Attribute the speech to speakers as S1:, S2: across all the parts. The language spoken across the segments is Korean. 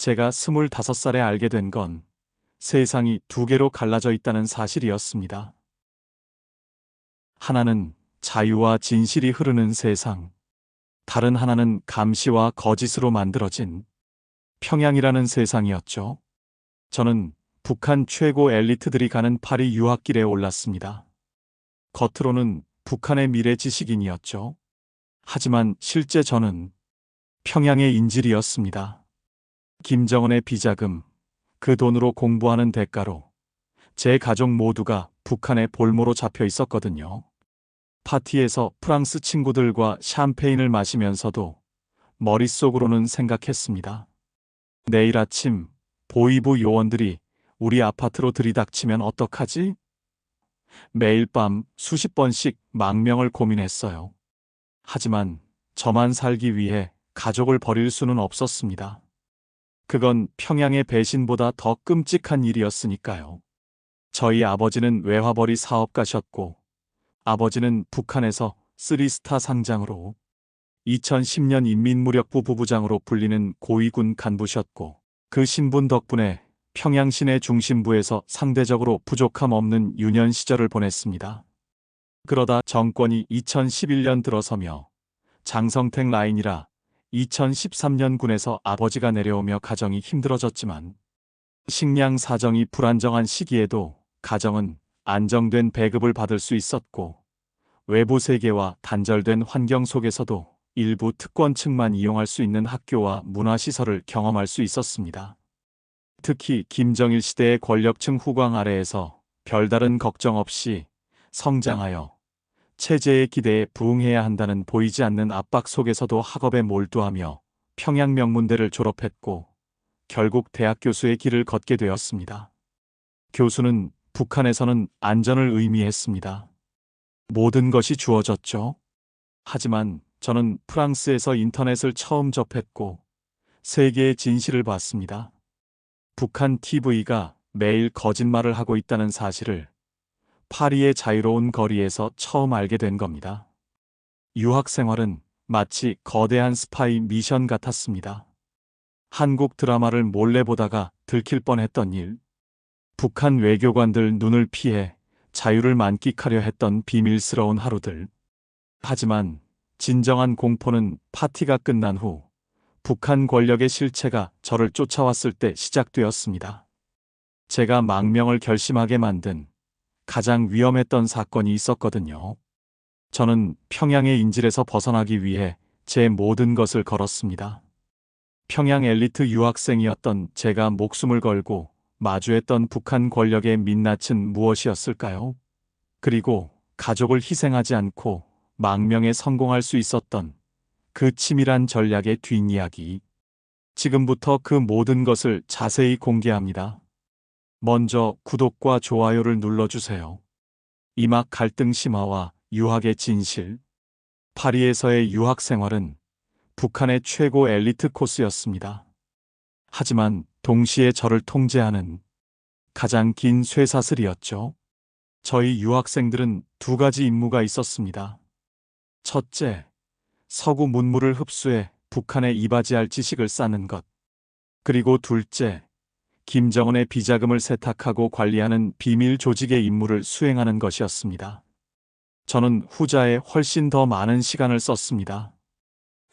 S1: 제가 25살에 알게 된 건 세상이 두 개로 갈라져 있다는 사실이었습니다. 하나는 자유와 진실이 흐르는 세상, 다른 하나는 감시와 거짓으로 만들어진 평양이라는 세상이었죠. 저는 북한 최고 엘리트들이 가는 파리 유학길에 올랐습니다. 겉으로는 북한의 미래 지식인이었죠. 하지만 실제 저는 평양의 인질이었습니다. 김정은의 비자금, 그 돈으로 공부하는 대가로 제 가족 모두가 북한의 볼모로 잡혀 있었거든요. 파티에서 프랑스 친구들과 샴페인을 마시면서도 머릿속으로는 생각했습니다. 내일 아침 보위부 요원들이 우리 아파트로 들이닥치면 어떡하지? 매일 밤 수십 번씩 망명을 고민했어요. 하지만 저만 살기 위해 가족을 버릴 수는 없었습니다. 그건 평양의 배신보다 더 끔찍한 일이었으니까요. 저희 아버지는 외화벌이 사업가셨고 아버지는 북한에서 3스타 상장으로 2010년 인민무력부 부부장으로 불리는 고위군 간부셨고 그 신분 덕분에 평양 시내 중심부에서 상대적으로 부족함 없는 유년 시절을 보냈습니다. 그러다 정권이 2011년 들어서며 장성택 라인이라 2013년 군에서 아버지가 내려오며 가정이 힘들어졌지만 식량 사정이 불안정한 시기에도 가정은 안정된 배급을 받을 수 있었고 외부 세계와 단절된 환경 속에서도 일부 특권층만 이용할 수 있는 학교와 문화시설을 경험할 수 있었습니다. 특히 김정일 시대의 권력층 후광 아래에서 별다른 걱정 없이 성장하여 체제의 기대에 부응해야 한다는 보이지 않는 압박 속에서도 학업에 몰두하며 평양명문대를 졸업했고 결국 대학 교수의 길을 걷게 되었습니다. 교수는 북한에서는 안전을 의미했습니다. 모든 것이 주어졌죠. 하지만 저는 프랑스에서 인터넷을 처음 접했고 세계의 진실을 봤습니다. 북한 TV가 매일 거짓말을 하고 있다는 사실을 파리의 자유로운 거리에서 처음 알게 된 겁니다. 유학 생활은 마치 거대한 스파이 미션 같았습니다. 한국 드라마를 몰래 보다가 들킬 뻔했던 일, 북한 외교관들 눈을 피해 자유를 만끽하려 했던 비밀스러운 하루들. 하지만 진정한 공포는 파티가 끝난 후 북한 권력의 실체가 저를 쫓아왔을 때 시작되었습니다. 제가 망명을 결심하게 만든 가장 위험했던 사건이 있었거든요. 저는 평양의 인질에서 벗어나기 위해 제 모든 것을 걸었습니다. 평양 엘리트 유학생이었던 제가 목숨을 걸고 마주했던 북한 권력의 민낯은 무엇이었을까요? 그리고 가족을 희생하지 않고 망명에 성공할 수 있었던 그 치밀한 전략의 뒷이야기. 지금부터 그 모든 것을 자세히 공개합니다. 먼저 구독과 좋아요를 눌러주세요. 이막 갈등 심화와 유학의 진실. 파리에서의 유학 생활은 북한의 최고 엘리트 코스였습니다. 하지만 동시에 저를 통제하는 가장 긴 쇠사슬이었죠. 저희 유학생들은 두 가지 임무가 있었습니다. 첫째, 서구 문물을 흡수해 북한에 이바지할 지식을 쌓는 것. 그리고 둘째, 김정은의 비자금을 세탁하고 관리하는 비밀 조직의 임무를 수행하는 것이었습니다. 저는 후자에 훨씬 더 많은 시간을 썼습니다.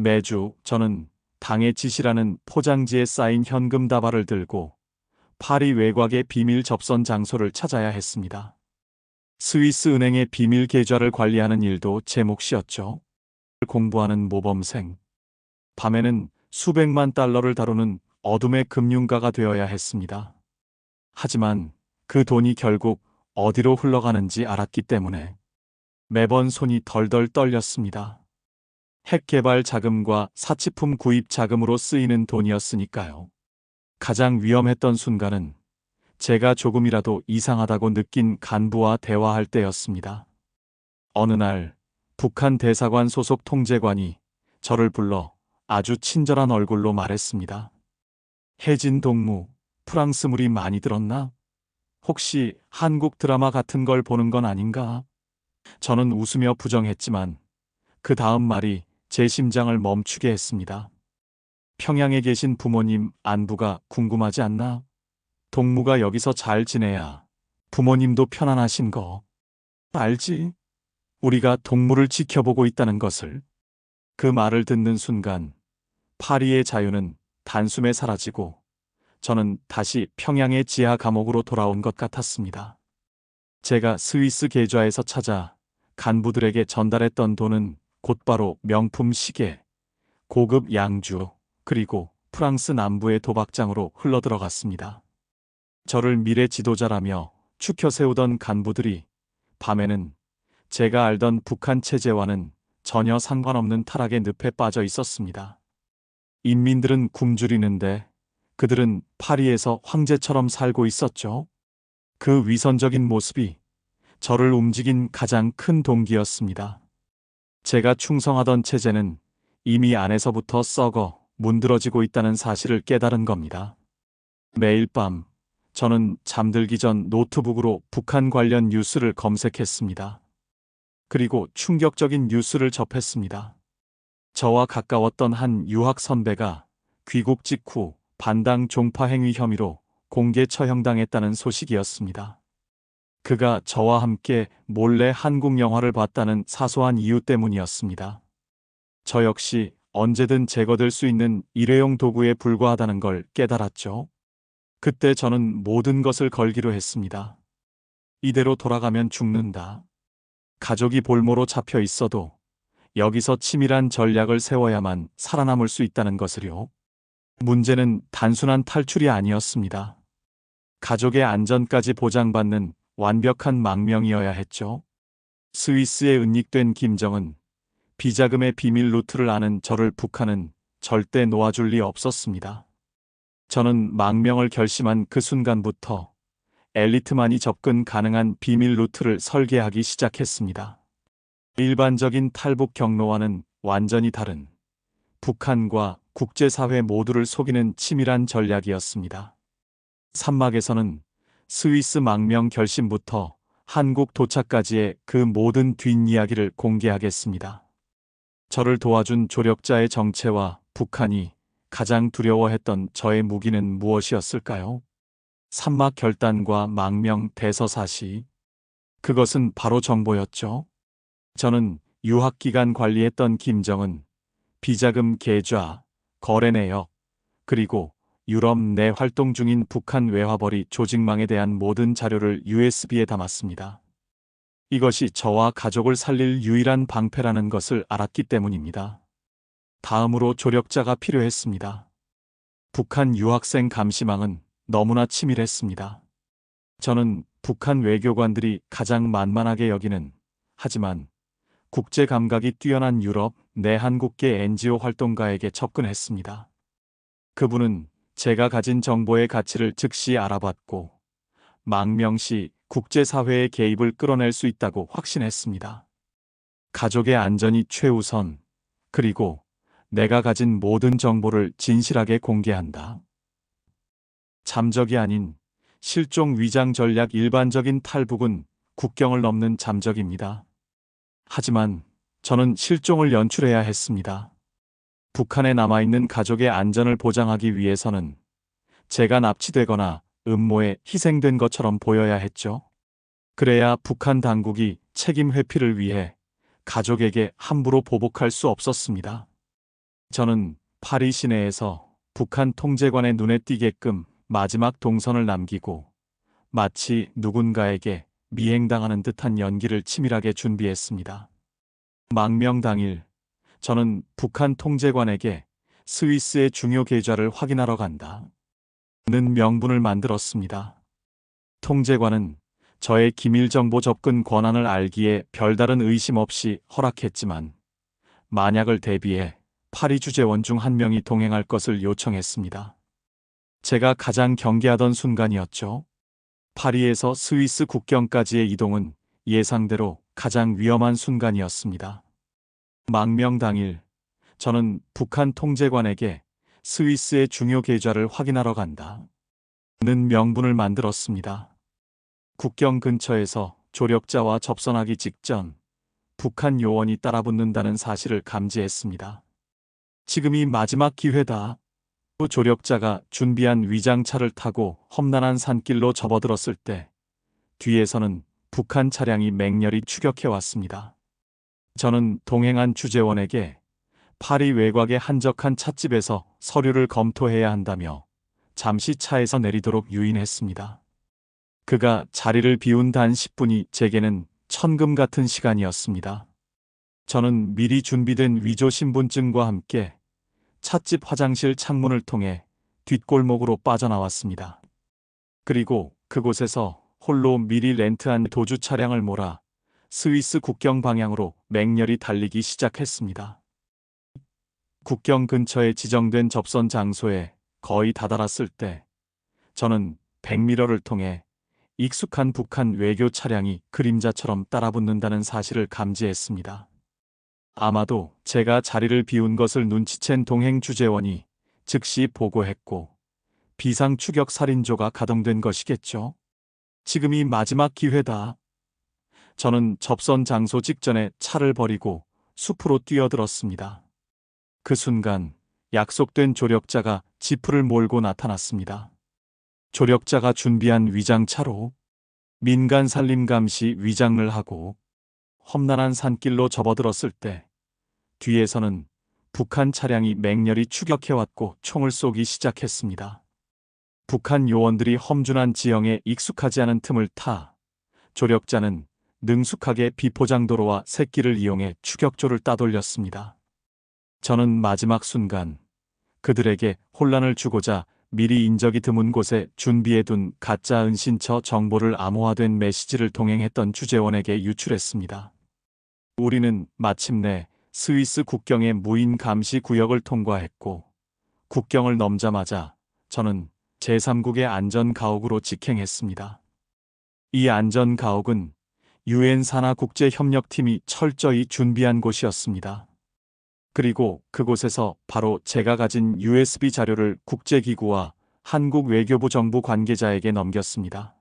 S1: 매주 저는 당의 지시라는 포장지에 쌓인 현금 다발을 들고 파리 외곽의 비밀 접선 장소를 찾아야 했습니다. 스위스 은행의 비밀 계좌를 관리하는 일도 제 몫이었죠. 공부하는 모범생. 밤에는 수백만 달러를 다루는 어둠의 금융가가 되어야 했습니다. 하지만 그 돈이 결국 어디로 흘러가는지 알았기 때문에 매번 손이 덜덜 떨렸습니다. 핵 개발 자금과 사치품 구입 자금으로 쓰이는 돈이었으니까요. 가장 위험했던 순간은 제가 조금이라도 이상하다고 느낀 간부와 대화할 때였습니다. 어느 날 북한 대사관 소속 통제관이 저를 불러 아주 친절한 얼굴로 말했습니다. 혜진 동무, 프랑스 물이 많이 들었나? 혹시 한국 드라마 같은 걸 보는 건 아닌가? 저는 웃으며 부정했지만 그 다음 말이 제 심장을 멈추게 했습니다. 평양에 계신 부모님 안부가 궁금하지 않나? 동무가 여기서 잘 지내야 부모님도 편안하신 거 알지? 우리가 동무를 지켜보고 있다는 것을. 그 말을 듣는 순간 파리의 자유는 단숨에 사라지고 저는 다시 평양의 지하 감옥으로 돌아온 것 같았습니다. 제가 스위스 계좌에서 찾아 간부들에게 전달했던 돈은 곧바로 명품 시계, 고급 양주, 그리고 프랑스 남부의 도박장으로 흘러들어갔습니다. 저를 미래 지도자라며 추켜 세우던 간부들이 밤에는 제가 알던 북한 체제와는 전혀 상관없는 타락의 늪에 빠져 있었습니다. 인민들은 굶주리는데 그들은 파리에서 황제처럼 살고 있었죠. 그 위선적인 모습이 저를 움직인 가장 큰 동기였습니다. 제가 충성하던 체제는 이미 안에서부터 썩어 문드러지고 있다는 사실을 깨달은 겁니다. 매일 밤 저는 잠들기 전 노트북으로 북한 관련 뉴스를 검색했습니다. 그리고 충격적인 뉴스를 접했습니다. 저와 가까웠던 한 유학 선배가 귀국 직후 반당 종파 행위 혐의로 공개 처형당했다는 소식이었습니다. 그가 저와 함께 몰래 한국 영화를 봤다는 사소한 이유 때문이었습니다. 저 역시 언제든 제거될 수 있는 일회용 도구에 불과하다는 걸 깨달았죠. 그때 저는 모든 것을 걸기로 했습니다. 이대로 돌아가면 죽는다. 가족이 볼모로 잡혀 있어도 여기서 치밀한 전략을 세워야만 살아남을 수 있다는 것을요. 문제는 단순한 탈출이 아니었습니다. 가족의 안전까지 보장받는 완벽한 망명이어야 했죠. 스위스에 은닉된 김정은, 비자금의 비밀 루트를 아는 저를 북한은 절대 놓아줄 리 없었습니다. 저는 망명을 결심한 그 순간부터 엘리트만이 접근 가능한 비밀 루트를 설계하기 시작했습니다. 일반적인 탈북 경로와는 완전히 다른 북한과 국제사회 모두를 속이는 치밀한 전략이었습니다. 산막에서는 스위스 망명 결심부터 한국 도착까지의 그 모든 뒷이야기를 공개하겠습니다. 저를 도와준 조력자의 정체와 북한이 가장 두려워했던 저의 무기는 무엇이었을까요? 산막 결단과 망명 대서사시. 그것은 바로 정보였죠. 저는 유학기간 관리했던 김정은, 비자금 계좌, 거래 내역, 그리고 유럽 내 활동 중인 북한 외화벌이 조직망에 대한 모든 자료를 USB에 담았습니다. 이것이 저와 가족을 살릴 유일한 방패라는 것을 알았기 때문입니다. 다음으로 조력자가 필요했습니다. 북한 유학생 감시망은 너무나 치밀했습니다. 저는 북한 외교관들이 가장 만만하게 여기는, 하지만 국제 감각이 뛰어난 유럽 내 한국계 NGO 활동가에게 접근했습니다. 그분은 제가 가진 정보의 가치를 즉시 알아봤고 망명 시 국제사회의 개입을 끌어낼 수 있다고 확신했습니다. 가족의 안전이 최우선, 그리고 내가 가진 모든 정보를 진실하게 공개한다. 잠적이 아닌 실종 위장 전략. 일반적인 탈북은 국경을 넘는 잠적입니다. 하지만 저는 실종을 연출해야 했습니다. 북한에 남아있는 가족의 안전을 보장하기 위해서는 제가 납치되거나 음모에 희생된 것처럼 보여야 했죠. 그래야 북한 당국이 책임 회피를 위해 가족에게 함부로 보복할 수 없었습니다. 저는 파리 시내에서 북한 통제관의 눈에 띄게끔 마지막 동선을 남기고 마치 누군가에게 미행당하는 듯한 연기를 치밀하게 준비했습니다. 망명 당일, 저는 북한 통제관에게 스위스의 중요 계좌를 확인하러 간다 는 명분을 만들었습니다. 통제관은 저의 기밀정보 접근 권한을 알기에 별다른 의심 없이 허락했지만 만약을 대비해 파리 주재원 중 한 명이 동행할 것을 요청했습니다. 제가 가장 경계하던 순간이었죠. 파리에서 스위스 국경까지의 이동은 예상대로 가장 위험한 순간이었습니다. 망명 당일, 저는 북한 통제관에게 스위스의 중요 계좌를 확인하러 간다 는 명분을 만들었습니다. 국경 근처에서 조력자와 접선하기 직전 북한 요원이 따라붙는다는 사실을 감지했습니다. 지금이 마지막 기회다 또 조력자가 준비한 위장차를 타고 험난한 산길로 접어들었을 때 뒤에서는 북한 차량이 맹렬히 추격해 왔습니다. 저는 동행한 주재원에게 파리 외곽의 한적한 찻집에서 서류를 검토해야 한다며 잠시 차에서 내리도록 유인했습니다. 그가 자리를 비운 단 10분이 제게는 천금 같은 시간이었습니다. 저는 미리 준비된 위조 신분증과 함께 찻집 화장실 창문을 통해 뒷골목으로 빠져나왔습니다. 그리고 그곳에서 홀로 미리 렌트한 도주 차량을 몰아 스위스 국경 방향으로 맹렬히 달리기 시작했습니다. 국경 근처에 지정된 접선 장소에 거의 다다랐을 때 저는 백미러를 통해 익숙한 북한 외교 차량이 그림자처럼 따라붙는다는 사실을 감지했습니다. 아마도 제가 자리를 비운 것을 눈치챈 동행 주재원이 즉시 보고했고 비상 추격 살인조가 가동된 것이겠죠. 지금이 마지막 기회다. 저는 접선 장소 직전에 차를 버리고 숲으로 뛰어들었습니다. 그 순간 약속된 조력자가 지프를 몰고 나타났습니다. 조력자가 준비한 위장차로 민간 산림 감시 위장을 하고 험난한 산길로 접어들었을 때 뒤에서는 북한 차량이 맹렬히 추격해왔고 총을 쏘기 시작했습니다. 북한 요원들이 험준한 지형에 익숙하지 않은 틈을 타 조력자는 능숙하게 비포장도로와 새길을 이용해 추격조를 따돌렸습니다. 저는 마지막 순간 그들에게 혼란을 주고자 미리 인적이 드문 곳에 준비해둔 가짜 은신처 정보를 암호화된 메시지를 동행했던 주재원에게 유출했습니다. 우리는 마침내 스위스 국경의 무인 감시 구역을 통과했고 국경을 넘자마자 저는 제3국의 안전가옥으로 직행했습니다. 이 안전가옥은 유엔 산하 국제협력팀이 철저히 준비한 곳이었습니다. 그리고 그곳에서 바로 제가 가진 USB 자료를 국제기구와 한국 외교부 정부 관계자에게 넘겼습니다.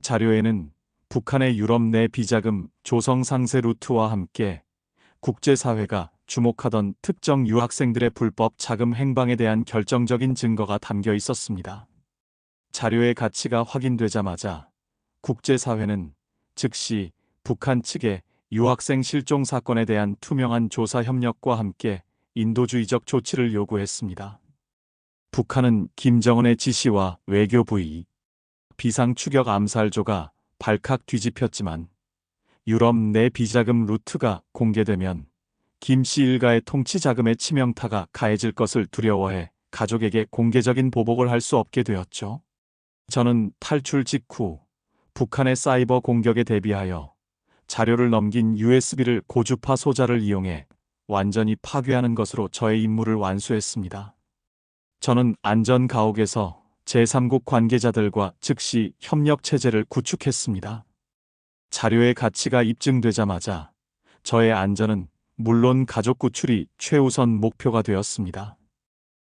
S1: 자료에는 북한의 유럽 내 비자금 조성 상세 루트와 함께 국제사회가 주목하던 특정 유학생들의 불법 자금 행방에 대한 결정적인 증거가 담겨 있었습니다. 자료의 가치가 확인되자마자 국제사회는 즉시 북한 측에 유학생 실종 사건에 대한 투명한 조사 협력과 함께 인도주의적 조치를 요구했습니다. 북한은 김정은의 지시와 외교 부의, 비상 추격 암살조가 발칵 뒤집혔지만 유럽 내 비자금 루트가 공개되면 김씨 일가의 통치 자금의 치명타가 가해질 것을 두려워해 가족에게 공개적인 보복을 할 수 없게 되었죠. 저는 탈출 직후 북한의 사이버 공격에 대비하여 자료를 넘긴 USB를 고주파 소자를 이용해 완전히 파괴하는 것으로 저의 임무를 완수했습니다. 저는 안전가옥에서 제3국 관계자들과 즉시 협력 체제를 구축했습니다. 자료의 가치가 입증되자마자 저의 안전은 물론 가족 구출이 최우선 목표가 되었습니다.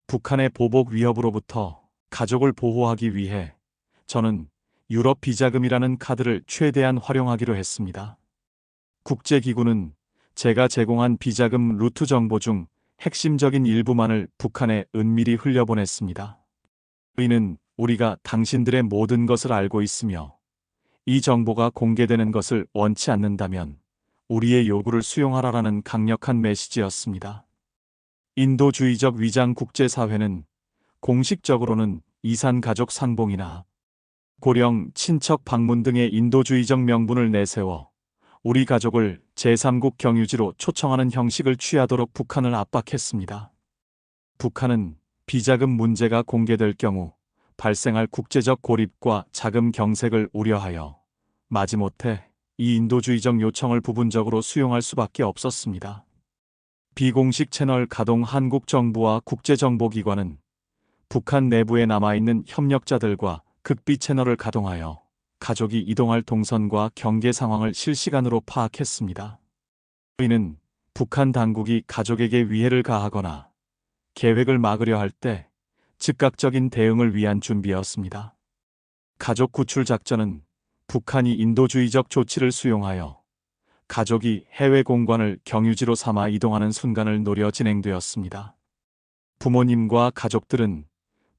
S1: 북한의 보복 위협으로부터 가족을 보호하기 위해 저는 유럽 비자금이라는 카드를 최대한 활용하기로 했습니다. 국제기구는 제가 제공한 비자금 루트 정보 중 핵심적인 일부만을 북한에 은밀히 흘려보냈습니다. 이는 우리가 당신들의 모든 것을 알고 있으며 이 정보가 공개되는 것을 원치 않는다면 우리의 요구를 수용하라라는 강력한 메시지였습니다. 인도주의적 위장 국제사회는 공식적으로는 이산 가족 상봉이나 고령 친척 방문 등의 인도주의적 명분을 내세워 우리 가족을 제3국 경유지로 초청하는 형식을 취하도록 북한을 압박했습니다. 북한은 비자금 문제가 공개될 경우 발생할 국제적 고립과 자금 경색을 우려하여 마지못해 이 인도주의적 요청을 부분적으로 수용할 수밖에 없었습니다. 비공식 채널 가동 한국 정부와 국제정보기관은 북한 내부에 남아있는 협력자들과 극비 채널을 가동하여 가족이 이동할 동선과 경계 상황을 실시간으로 파악했습니다. 이는 북한 당국이 가족에게 위해를 가하거나 계획을 막으려 할 때 즉각적인 대응을 위한 준비였습니다. 가족 구출 작전은 북한이 인도주의적 조치를 수용하여 가족이 해외 공관을 경유지로 삼아 이동하는 순간을 노려 진행되었습니다. 부모님과 가족들은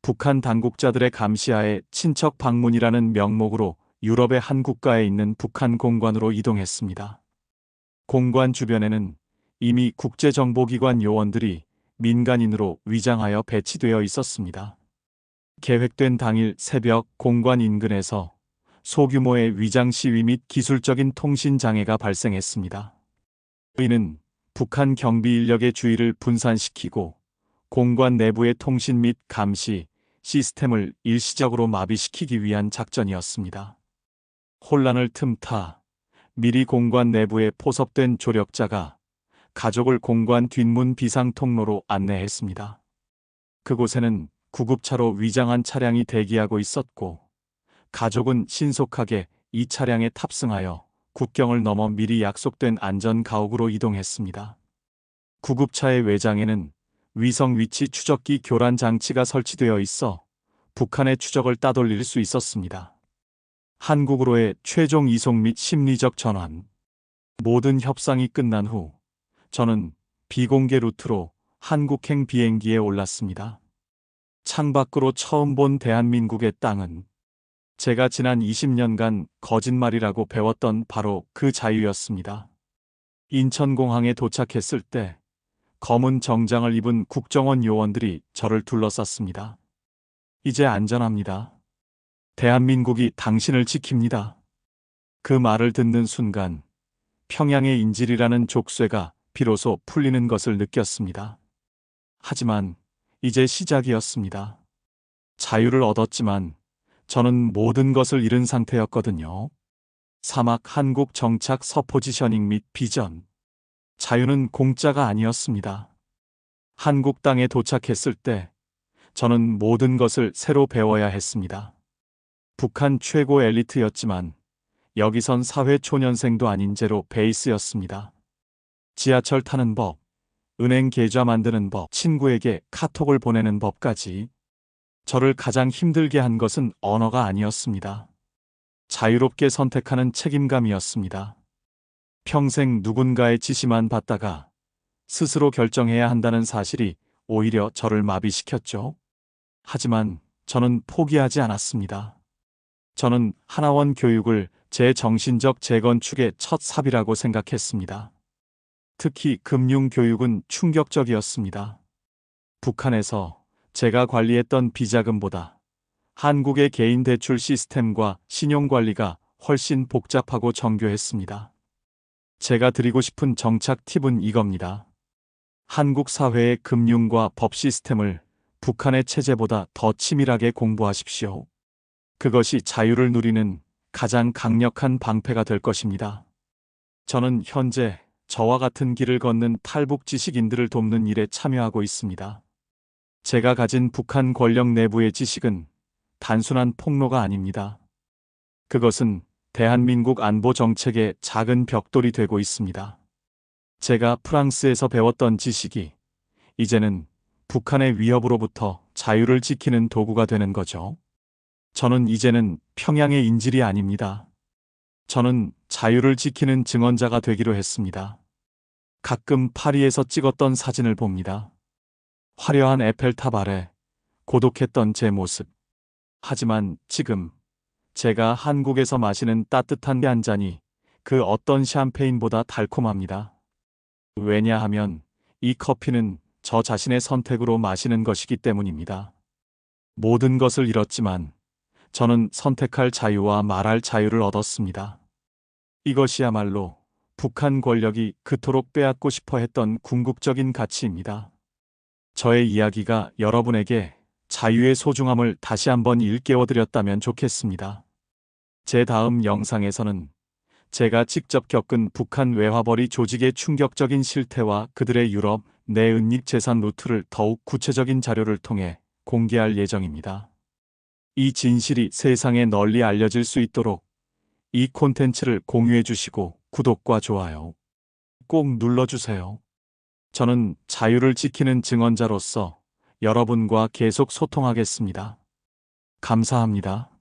S1: 북한 당국자들의 감시하에 친척 방문이라는 명목으로 유럽의 한 국가에 있는 북한 공관으로 이동했습니다. 공관 주변에는 이미 국제정보기관 요원들이 민간인으로 위장하여 배치되어 있었습니다. 계획된 당일 새벽 공관 인근에서 소규모의 위장 시위 및 기술적인 통신 장애가 발생했습니다. 이는 북한 경비 인력의 주의를 분산시키고 공관 내부의 통신 및 감시 시스템을 일시적으로 마비시키기 위한 작전이었습니다. 혼란을 틈타 미리 공관 내부에 포섭된 조력자가 가족을 공관 뒷문 비상 통로로 안내했습니다. 그곳에는 구급차로 위장한 차량이 대기하고 있었고 가족은 신속하게 이 차량에 탑승하여 국경을 넘어 미리 약속된 안전 가옥으로 이동했습니다. 구급차의 외장에는 위성 위치 추적기 교란 장치가 설치되어 있어 북한의 추적을 따돌릴 수 있었습니다. 한국으로의 최종 이송 및 심리적 전환. 모든 협상이 끝난 후 저는 비공개 루트로 한국행 비행기에 올랐습니다. 창밖으로 처음 본 대한민국의 땅은 제가 지난 20년간 거짓말이라고 배웠던 바로 그 자유였습니다. 인천공항에 도착했을 때 검은 정장을 입은 국정원 요원들이 저를 둘러쌌습니다. 이제 안전합니다. 대한민국이 당신을 지킵니다. 그 말을 듣는 순간 평양의 인질이라는 족쇄가 비로소 풀리는 것을 느꼈습니다. 하지만 이제 시작이었습니다. 자유를 얻었지만 저는 모든 것을 잃은 상태였거든요. 사막 한국 정착 서포지셔닝 및 비전. 자유는 공짜가 아니었습니다. 한국 땅에 도착했을 때 저는 모든 것을 새로 배워야 했습니다. 북한 최고 엘리트였지만 여기선 사회 초년생도 아닌 제로 베이스였습니다. 지하철 타는 법, 은행 계좌 만드는 법, 친구에게 카톡을 보내는 법까지. 저를 가장 힘들게 한 것은 언어가 아니었습니다. 자유롭게 선택하는 책임감이었습니다. 평생 누군가의 지시만 받다가 스스로 결정해야 한다는 사실이 오히려 저를 마비시켰죠. 하지만 저는 포기하지 않았습니다. 저는 하나원 교육을 제 정신적 재건축의 첫 삽이라고 생각했습니다. 특히 금융교육은 충격적이었습니다. 북한에서 제가 관리했던 비자금보다 한국의 개인 대출 시스템과 신용관리가 훨씬 복잡하고 정교했습니다. 제가 드리고 싶은 정착 팁은 이겁니다. 한국 사회의 금융과 법 시스템을 북한의 체제보다 더 치밀하게 공부하십시오. 그것이 자유를 누리는 가장 강력한 방패가 될 것입니다. 저는 현재 저와 같은 길을 걷는 탈북 지식인들을 돕는 일에 참여하고 있습니다. 제가 가진 북한 권력 내부의 지식은 단순한 폭로가 아닙니다. 그것은 대한민국 안보 정책의 작은 벽돌이 되고 있습니다. 제가 프랑스에서 배웠던 지식이 이제는 북한의 위협으로부터 자유를 지키는 도구가 되는 거죠. 저는 이제는 평양의 인질이 아닙니다. 저는 자유를 지키는 증언자가 되기로 했습니다. 가끔 파리에서 찍었던 사진을 봅니다. 화려한 에펠탑 아래 고독했던 제 모습. 하지만 지금 제가 한국에서 마시는 따뜻한 한 잔이 그 어떤 샴페인보다 달콤합니다. 왜냐하면 이 커피는 저 자신의 선택으로 마시는 것이기 때문입니다. 모든 것을 잃었지만 저는 선택할 자유와 말할 자유를 얻었습니다. 이것이야말로 북한 권력이 그토록 빼앗고 싶어 했던 궁극적인 가치입니다. 저의 이야기가 여러분에게 자유의 소중함을 다시 한번 일깨워드렸다면 좋겠습니다. 제 다음 영상에서는 제가 직접 겪은 북한 외화벌이 조직의 충격적인 실태와 그들의 유럽 내 은닉 재산 루트를 더욱 구체적인 자료를 통해 공개할 예정입니다. 이 진실이 세상에 널리 알려질 수 있도록 이 콘텐츠를 공유해 주시고 구독과 좋아요 꼭 눌러주세요. 저는 자유를 지키는 증언자로서 여러분과 계속 소통하겠습니다. 감사합니다.